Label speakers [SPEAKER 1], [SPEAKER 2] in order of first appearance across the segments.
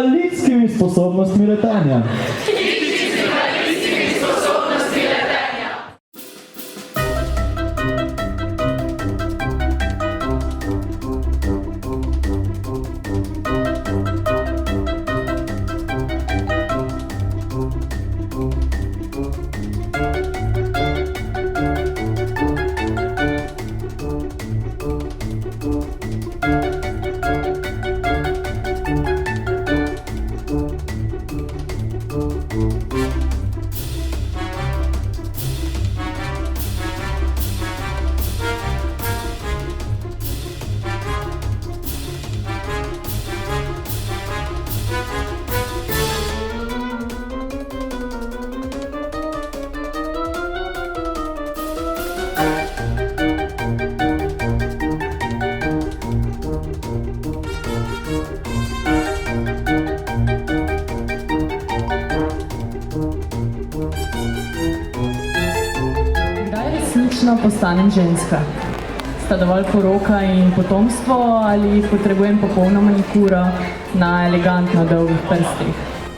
[SPEAKER 1] invalidskimi sposobnostmi letenja.
[SPEAKER 2] Resnično postanem ženska. Sta dovolj poroka in potomstvo ali potrebujem popolno manikuro na elegantno dolgih prstih?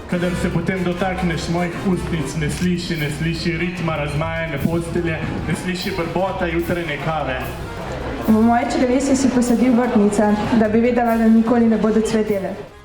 [SPEAKER 3] Kadar se potem dotakneš mojih ustnic, ne sliši ritma razmajane postelje, ne sliši brbota jutranje kave.
[SPEAKER 4] V moje črevesje si posadil vrtnice, da bi vedela, da nikoli ne bodo cvetele.